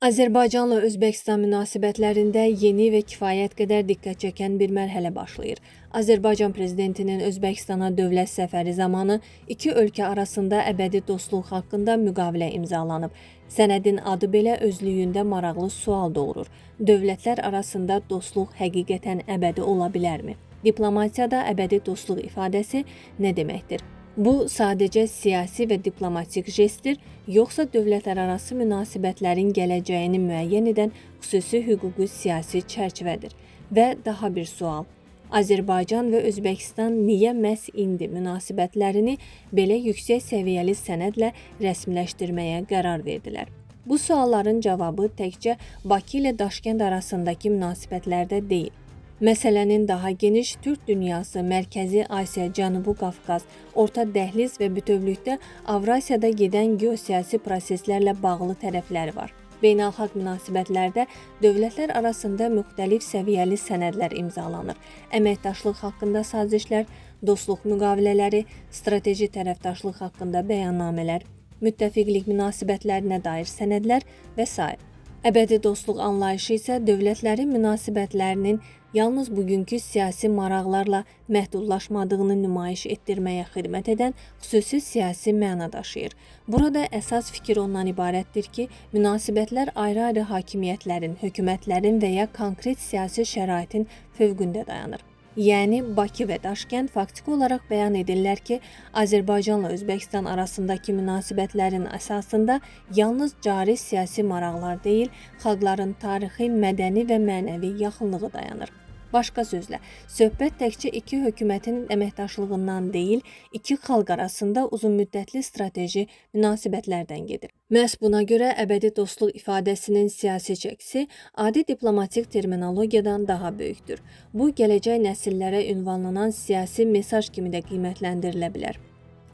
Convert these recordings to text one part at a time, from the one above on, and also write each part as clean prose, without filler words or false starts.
Azərbaycanla Özbəkistan münasibətlərində yeni və kifayət qədər diqqət çəkən bir mərhələ başlayır. Azərbaycan prezidentinin Özbəkistana dövlət səfəri zamanı iki ölkə arasında əbədi dostluq haqqında müqavilə imzalanıb. Sənədin adı belə özlüyündə maraqlı sual doğurur. Dövlətlər arasında dostluq həqiqətən əbədi ola bilərmi? Diplomatiyada əbədi dostluq ifadəsi nə deməkdir? Bu sadəcə siyasi və diplomatik jestdir, yoxsa dövlətlərarası münasibətlərin gələcəyini müəyyən edən xüsusi hüquqi siyasi çərçivədir? Və daha bir sual. Azərbaycan və Özbəkistan niyə məhz indi münasibətlərini belə yüksək səviyyəli sənədlə rəsmiləşdirməyə qərar verdilər? Bu sualların cavabı təkcə Bakı ilə Daşkənd arasındakı münasibətlərdə deyil. Məsələnin daha geniş Türk dünyası, Mərkəzi Asiya, Cənubi Qafqaz, Orta Dəhliz və bütövlükdə Avrasiyada gedən geosiyasi proseslərlə bağlı tərəfləri var. Beynəlxalq münasibətlərdə dövlətlər arasında müxtəlif səviyyəli sənədlər imzalanır. Əməkdaşlıq haqqında sazişlər, dostluq müqavilələri, strateji tərəfdaşlıq haqqında bəyannamələr, müttəfiqlik münasibətlərinə dair sənədlər və s. Əbədi dostluq anlayışı isə dövlətlərin münasibətlərinin yalnız bugünkü siyasi maraqlarla məhdudlaşmadığını nümayiş etdirməyə xidmət edən xüsusi siyasi məna daşıyır. Burada əsas fikir ondan ibarətdir ki, münasibətlər ayrı-ayrı hakimiyyətlərin, hökumətlərin və ya konkret siyasi şəraitin fövqündə dayanır. Yəni, Bakı və Daşkənd faktiki olaraq bəyan edirlər ki, Azərbaycanla Özbəkistan arasındakı münasibətlərin əsasında yalnız cari siyasi maraqlar deyil, xalqların tarixi, mədəni və mənəvi yaxınlığı dayanır. Başqa sözlə, söhbət təkcə iki hökumətin əməkdaşlığından deyil, iki xalq arasında uzunmüddətli strateji münasibətlərdən gedir. Məhz buna görə əbədi dostluq ifadəsinin siyasi çəkisi adi diplomatik terminologiyadan daha böyükdür. Bu, gələcək nəsillərə ünvanlanan siyasi mesaj kimi də qiymətləndirilə bilər.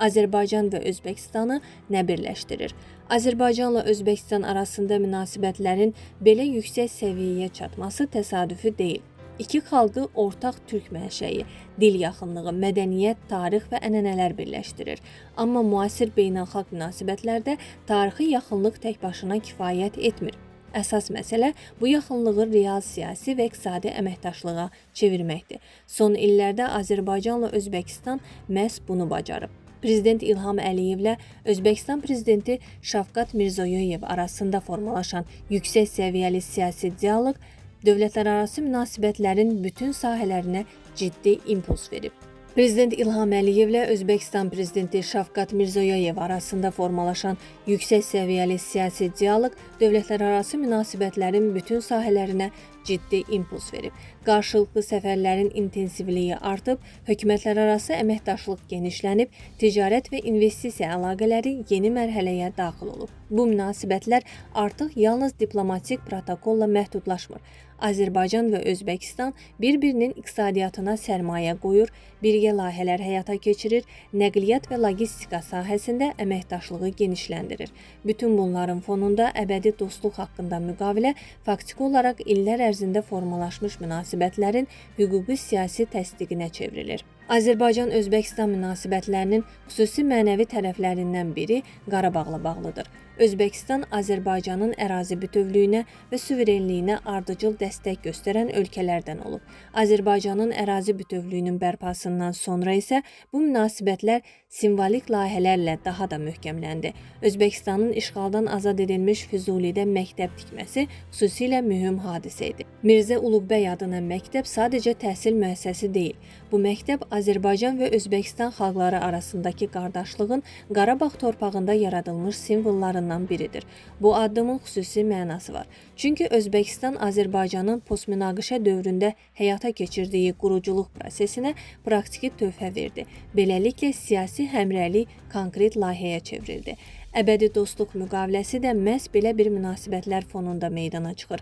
Azərbaycan və Özbəkistanı nə birləşdirir? Azərbaycanla Özbəkistan arasında münasibətlərin belə yüksək səviyyəyə çatması təsadüfi deyil. İki xalqı ortaq türk mənşəyi, dil yaxınlığı, mədəniyyət, tarix və ənənələr birləşdirir. Amma müasir beynəlxalq münasibətlərdə tarixi yaxınlıq tək başına kifayət etmir. Əsas məsələ bu yaxınlığı real siyasi və iqtisadi əməkdaşlığa çevirməkdir. Son illərdə Azərbaycanla Özbəkistan məhz bunu bacarıb. Prezident İlham Əliyevlə Özbəkistan prezidenti Şavkat Mirzoyev arasında formalaşan yüksək səviyyəli siyasi dialoq dövlətlərarası münasibətlərin bütün sahələrinə ciddi impuls verib. Prezident İlham Əliyevlə Özbəkistan prezidenti Şavkat Mirzoyev arasında formalaşan yüksək səviyyəli siyasi dialoq dövlətlərarası münasibətlərin bütün sahələrinə ciddi impuls verib. Qarşılıqlı səfərlərin intensivliyi artıb, hökumətlərarası əməkdaşlıq genişlənib, ticarət və investisiya əlaqələri yeni mərhələyə daxil olub. Bu münasibətlər artıq yalnız diplomatik protokolla məhdudlaşmır. Azərbaycan və Özbəkistan bir-birinin iqtisadiyyatına sərmayə qoyur, birgə layihələr həyata keçirir, nəqliyyat və logistika sahəsində əməkdaşlığı genişləndirir. Bütün bunların fonunda əbədi dostluq haqqında müqavilə faktiki olaraq illər ərzində formalaşmış münasibətlərin hüquqi siyasi təsdiqinə çevrilir. Azərbaycan-Özbəkistan münasibətlərinin xüsusi mənəvi tərəflərindən biri Qarabağla bağlıdır. Özbəkistan Azərbaycanın ərazi bütövlüyünə və suverenliyinə ardıcıl dəstək göstərən ölkələrdən olub. Azərbaycanın ərazi bütövlüyünün bərpasından sonra isə bu münasibətlər simvolik layihələrlə daha da möhkəmləndi. Özbəkistanın işğaldan azad edilmiş Füzulidə məktəb tikməsi xüsusilə mühüm hadisə idi. Mirzə Uluqbəy adına məktəb sadəcə təhsil müəssisəsi deyil. Bu məktəb Azərbaycan və Özbəkistan xalqları arasındakı qardaşlığın Qarabağ torpağında yaradılmış simvollarından biridir. Bu addımın xüsusi mənası var. Çünki Özbəkistan Azərbaycanın postmünaqişə dövründə həyata keçirdiyi quruculuq prosesinə praktiki töhfə verdi. Beləliklə siyasi həmrəylik konkret layihəyə çevrildi. Əbədi dostluq müqaviləsi də məhz belə bir münasibətlər fonunda meydana çıxır.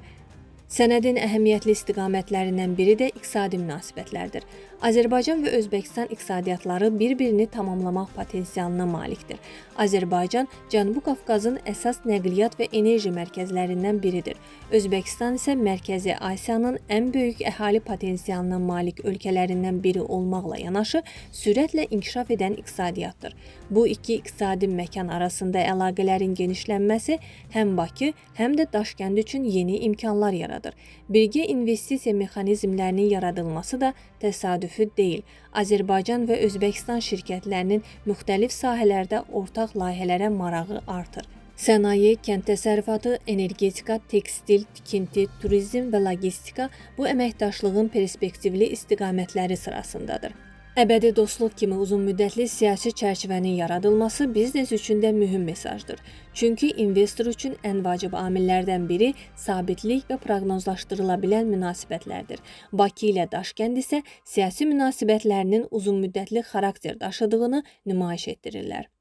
Sənədin əhəmiyyətli istiqamətlərindən biri də iqtisadi münasibətlərdir. Azərbaycan və Özbəkistan iqtisadiyyatları bir-birini tamamlamaq potensialına malikdir. Azərbaycan Cənubi Qafqazın əsas nəqliyyat və enerji mərkəzlərindən biridir. Özbəkistan isə Mərkəzi Asiyanın ən böyük əhali potensialına malik ölkələrindən biri olmaqla yanaşı, sürətlə inkişaf edən iqtisadiyyatdır. Bu iki iqtisadi məkan arasında əlaqələrin genişlənməsi həm Bakı, həm də Daşkənd üçün yeni imkanlar yaradır. Birgə investisiya mexanizmlərinin yaradılması da təsadüfi deyil. Azərbaycan və Özbəkistan şirkətlərinin müxtəlif sahələrdə ortaq layihələrə marağı artır. Sənaye, kənd təsərrüfatı, energetika, tekstil, tikinti, turizm və logistika bu əməkdaşlığın perspektivli istiqamətləri sırasındadır. Əbədi dostluq kimi uzunmüddətli siyasi çərçivənin yaradılması biznes üçün də mühüm mesajdır. Çünki investor üçün ən vacib amillərdən biri sabitlik və proqnozlaşdırıla bilən münasibətlərdir. Bakı ilə Daşkənd isə siyasi münasibətlərinin uzunmüddətli xarakter daşıdığını nümayiş etdirirlər.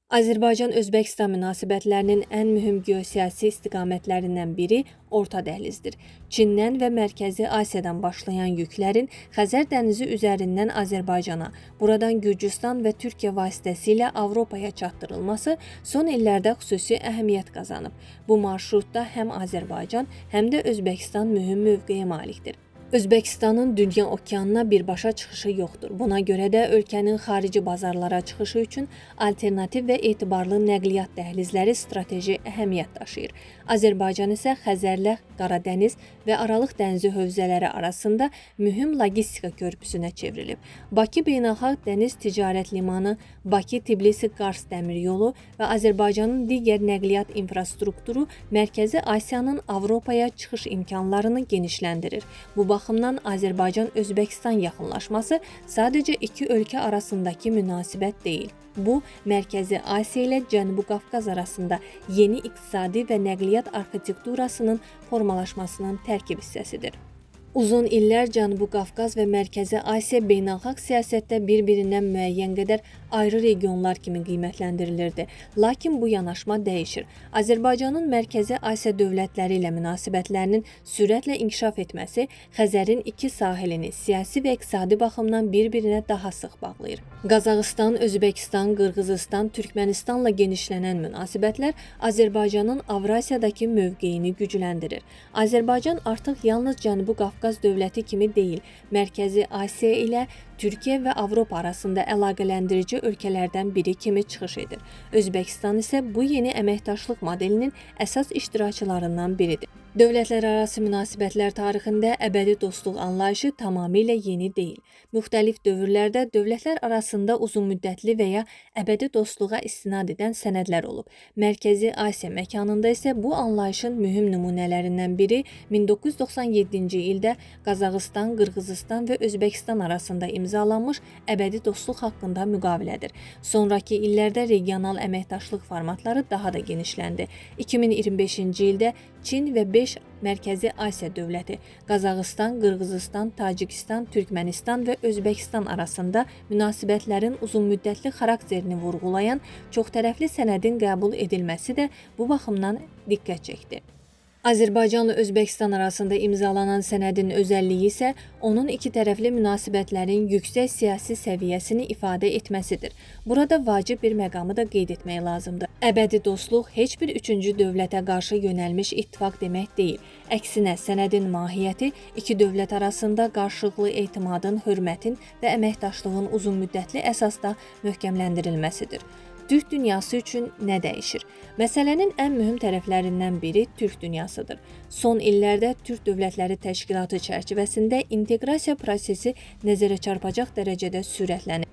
Azərbaycan-Özbəkistan münasibətlərinin ən mühüm geosiyasi istiqamətlərindən biri Orta Dəhlizdir. Çindən və Mərkəzi Asiyadan başlayan yüklərin Xəzər dənizi üzərindən Azərbaycana, buradan Gürcüstan və Türkiyə vasitəsilə Avropaya çatdırılması son illərdə xüsusi əhəmiyyət qazanıb. Bu marşrutda həm Azərbaycan, həm də Özbəkistan mühüm mövqeyə malikdir. Özbəkistanın dünya okeanına birbaşa çıxışı yoxdur. Buna görə də ölkənin xarici bazarlara çıxışı üçün alternativ və etibarlı nəqliyyat dəhlizləri strateji əhəmiyyət daşıyır. Azərbaycan isə Xəzərlə Qaradəniz və Aralıq dənizi hövzələri arasında mühüm logistika körpüsünə çevrilib. Bakı Beynəlxalq Dəniz Ticarət Limanı, Bakı-Tbilisi-Qars dəmir yolu və Azərbaycanın digər nəqliyyat infrastrukturu Mərkəzi Asiyanın Avropaya çıxış imkanlarını genişləndirir. Bu baxımdan Azərbaycan-Özbəkistan yaxınlaşması sadəcə iki ölkə arasındakı münasibət deyil. Bu, Mərkəzi Asiya ilə Cənubi Qafqaz arasında yeni iqtisadi və nəqliyyat arxitekturasının formalaşmasının tərkib hissəsidir. Uzun illər Cənubi Qafqaz və Mərkəzi Asiya beynəlxalq siyasətdə bir-birindən müəyyən qədər ayrı regionlar kimi qiymətləndirilirdi. Lakin bu yanaşma dəyişir. Azərbaycanın Mərkəzi Asiya dövlətləri ilə münasibətlərinin sürətlə inkişaf etməsi Xəzərin iki sahilini siyasi və iqtisadi baxımdan bir-birinə daha sıx bağlayır. Qazaxıstan, Özbəkistan, Qırğızistan, Türkmənistanla genişlənən münasibətlər Azərbaycanın Avrasiyadakı mövqeyini gücləndirir. Azərbaycan artıq yalnız Cənubi Qafqaz dövləti kimi deyil, Mərkəzi Asiya ilə Türkiyə və Avropa arasında əlaqələndirici ölkələrdən biri kimi çıxış edir. Özbəkistan isə bu yeni əməkdaşlıq modelinin əsas iştirakçılarından biridir. Dövlətlərarası münasibətlər tarixində əbədi dostluq anlayışı tamamilə yeni deyil. Müxtəlif dövrlərdə dövlətlər arasında uzunmüddətli və ya əbədi dostluğa istinad edən sənədlər olub. Mərkəzi Asiya məkanında isə bu anlayışın mühüm nümunələrindən biri 1997-ci ildə Qazaxıstan, Qırğızistan və Özbəkistan arasında imzalanmış əbədi dostluq haqqında müqavilədir. Sonrakı illərdə regional əməkdaşlıq formatları daha da genişləndi. 2025-ci ildə Çin və 5 Mərkəzi Asiya dövləti Qazaxıstan, Qırğızistan, Tacikistan, Türkmənistan və Özbəkistan arasında münasibətlərin uzunmüddətli xarakterini vurğulayan çoxtərəfli sənədin qəbul edilməsi də bu baxımdan diqqət çəkdi. Azərbaycanla Özbəkistan arasında imzalanan sənədin özəlliyi isə onun iki tərəfli münasibətlərin yüksək siyasi səviyyəsini ifadə etməsidir. Burada vacib bir məqamı da qeyd etmək lazımdır. Əbədi dostluq heç bir üçüncü dövlətə qarşı yönəlmiş ittifaq demək deyil. Əksinə, sənədin mahiyyəti iki dövlət arasında qarşılıqlı etimadın, hörmətin və əməkdaşlığın uzunmüddətli əsasda möhkəmləndirilməsidir. Türk dünyası üçün nə dəyişir? Məsələnin ən mühüm tərəflərindən biri Türk dünyasıdır. Son illərdə Türk Dövlətləri Təşkilatı çərçivəsində inteqrasiya prosesi nəzərə çarpacaq dərəcədə sürətlənir.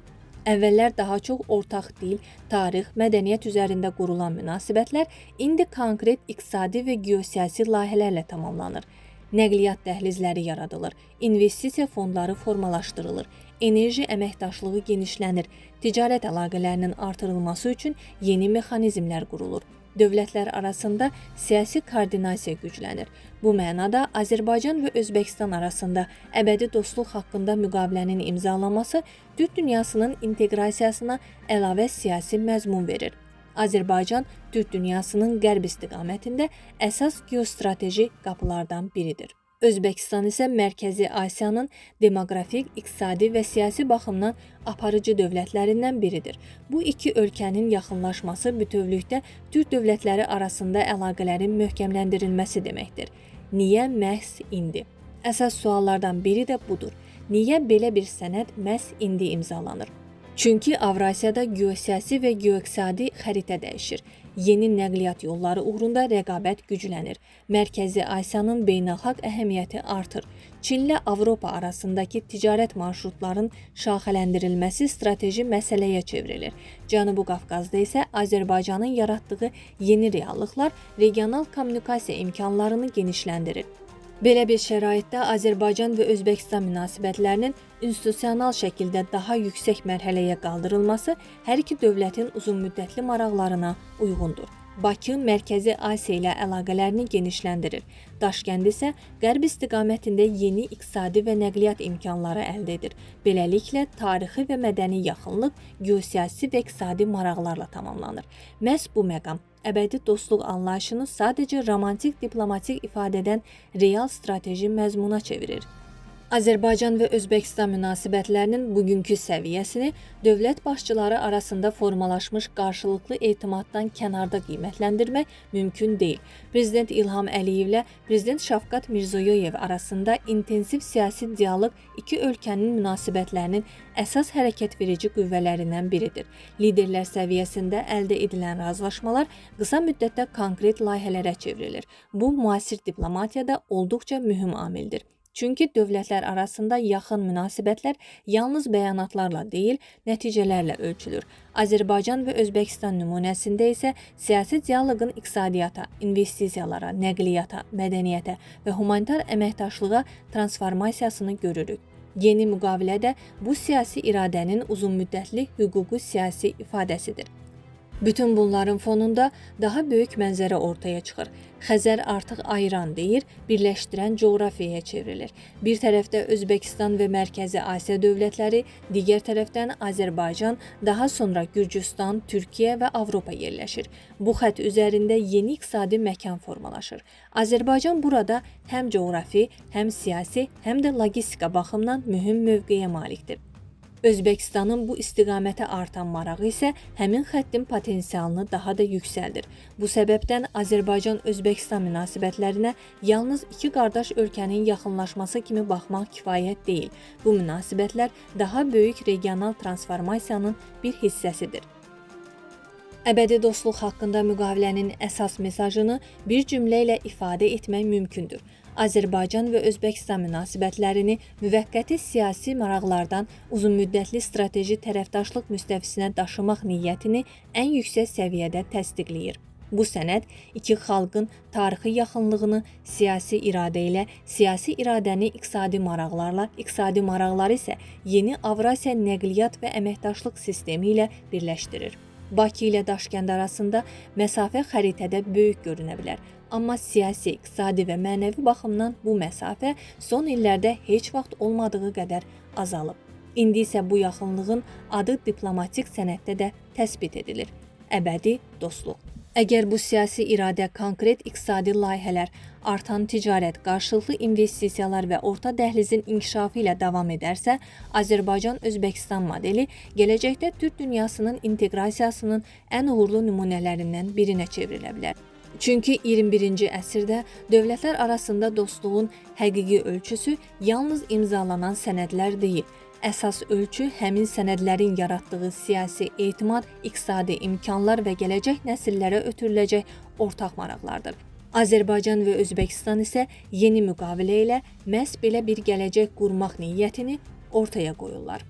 Əvvəllər daha çox ortaq dil, tarix, mədəniyyət üzərində qurulan münasibətlər indi konkret iqtisadi və geosiyasi layihələrlə tamamlanır. Nəqliyyat dəhlizləri yaradılır, investisiya fondları formalaşdırılır, enerji əməkdaşlığı genişlənir, ticarət əlaqələrinin artırılması üçün yeni mexanizmlər qurulur. Dövlətlər arasında siyasi koordinasiya güclənir. Bu mənada Azərbaycan və Özbəkistan arasında əbədi dostluq haqqında müqavilənin imzalanması Türk dünyasının inteqrasiyasına əlavə siyasi məzmun verir. Azərbaycan Türk dünyasının qərb istiqamətində əsas geostrateji qapılardan biridir. Özbəkistan isə Mərkəzi Asiyanın demoqrafik, iqtisadi və siyasi baxımdan aparıcı dövlətlərindən biridir. Bu iki ölkənin yaxınlaşması bütövlükdə Türk dövlətləri arasında əlaqələrin möhkəmləndirilməsi deməkdir. Niyə məhz indi? Əsas suallardan biri də budur. Niyə belə bir sənəd məhz indi imzalanır? Çünki Avrasiyada geosiyasi və geoiqtisadi xəritə dəyişir. Yeni nəqliyyat yolları uğrunda rəqabət güclənir. Mərkəzi Asiyanın beynəlxalq əhəmiyyəti artır. Çinlə Avropa arasındakı ticarət marşrutlarının şaxələndirilməsi strateji məsələyə çevrilir. Cənubi Qafqazda isə Azərbaycanın yaratdığı yeni reallıqlar regional kommunikasiya imkanlarını genişləndirir. Belə bir şəraitdə Azərbaycan və Özbəkistan münasibətlərinin institusional şəkildə daha yüksək mərhələyə qaldırılması hər iki dövlətin uzunmüddətli maraqlarına uyğundur. Bakı Mərkəzi Asiya ilə əlaqələrini genişləndirir. Daşkənd isə qərb istiqamətində yeni iqtisadi və nəqliyyat imkanları əldə edir. Beləliklə, tarixi və mədəni yaxınlıq geosiyasi və iqtisadi maraqlarla tamamlanır. Məhz bu məqam əbədi dostluq anlayışını sadəcə romantik diplomatik ifadədən real strateji məzmuna çevirir. Azərbaycan və Özbəkistan münasibətlərinin bugünkü səviyyəsini dövlət başçıları arasında formalaşmış qarşılıqlı etimaddan kənarda qiymətləndirmək mümkün deyil. Prezident İlham Əliyevlə Prezident Şavkat Mirzoyev arasında intensiv siyasi dialoq iki ölkənin münasibətlərinin əsas hərəkət verici qüvvələrindən biridir. Liderlər səviyyəsində əldə edilən razılaşmalar qısa müddətdə konkret layihələrə çevrilir. Bu, müasir diplomatiyada olduqca mühüm amildir. Çünki dövlətlər arasında yaxın münasibətlər yalnız bəyanatlarla deyil, nəticələrlə ölçülür. Azərbaycan və Özbəkistan nümunəsində isə siyasi dialoqun iqtisadiyyata, investisiyalara, nəqliyyata, mədəniyyətə və humanitar əməkdaşlığa transformasiyasını görürük. Yeni müqavilədə bu siyasi iradənin uzunmüddətli hüquqi siyasi ifadəsidir. Bütün bunların fonunda daha böyük mənzərə ortaya çıxır. Xəzər artıq ayıran deyil, birləşdirən coğrafiyaya çevrilir. Bir tərəfdə Özbəkistan və Mərkəzi Asiya dövlətləri, digər tərəfdən Azərbaycan, daha sonra Gürcüstan, Türkiyə və Avropa yerləşir. Bu xətt üzərində yeni iqtisadi məkan formalaşır. Azərbaycan burada həm coğrafi, həm siyasi, həm də logistika baxımından mühüm mövqeyə malikdir. Özbəkistanın bu istiqamətə artan marağı isə həmin xəttin potensialını daha da yüksəldir. Bu səbəbdən Azərbaycan-Özbəkistan münasibətlərinə yalnız iki qardaş ölkənin yaxınlaşması kimi baxmaq kifayət deyil. Bu münasibətlər daha böyük regional transformasiyanın bir hissəsidir. Əbədi dostluq haqqında müqavilənin əsas mesajını bir cümlə ilə ifadə etmək mümkündür. Azərbaycan və Özbəkistan münasibətlərini müvəqqəti siyasi maraqlardan uzunmüddətli strateji tərəfdaşlıq müstəvisinə daşımaq niyyətini ən yüksək səviyyədə təsdiqləyir. Bu sənəd iki xalqın tarixi yaxınlığını siyasi iradə ilə, siyasi iradəni iqtisadi maraqlarla, iqtisadi maraqları isə yeni Avrasiya nəqliyyat və əməkdaşlıq sistemi ilə birləşdirir. Bakı ilə Daşkənd arasında məsafə xəritədə böyük görünə bilər. Amma siyasi, iqtisadi və mənəvi baxımdan bu məsafə son illərdə heç vaxt olmadığı qədər azalıb. İndi isə bu yaxınlığın adı diplomatik sənəddə də təsbit edilir. Əbədi dostluq. Əgər bu siyasi iradə konkret iqtisadi layihələr, artan ticarət, qarşılıqlı investisiyalar və orta dəhlizin inkişafı ilə davam edərsə, Azərbaycan-Özbəkistan modeli gələcəkdə Türk dünyasının inteqrasiyasının ən uğurlu nümunələrindən birinə çevrilə bilər. Çünki 21-ci əsrdə dövlətlər arasında dostluğun həqiqi ölçüsü yalnız imzalanan sənədlər deyil. Əsas ölçü həmin sənədlərin yaratdığı siyasi etimad, iqtisadi imkanlar və gələcək nəsillərə ötürüləcək ortaq maraqlardır. Azərbaycan və Özbəkistan isə yeni müqavilə ilə məhz belə bir gələcək qurmaq niyyətini ortaya qoyurlar.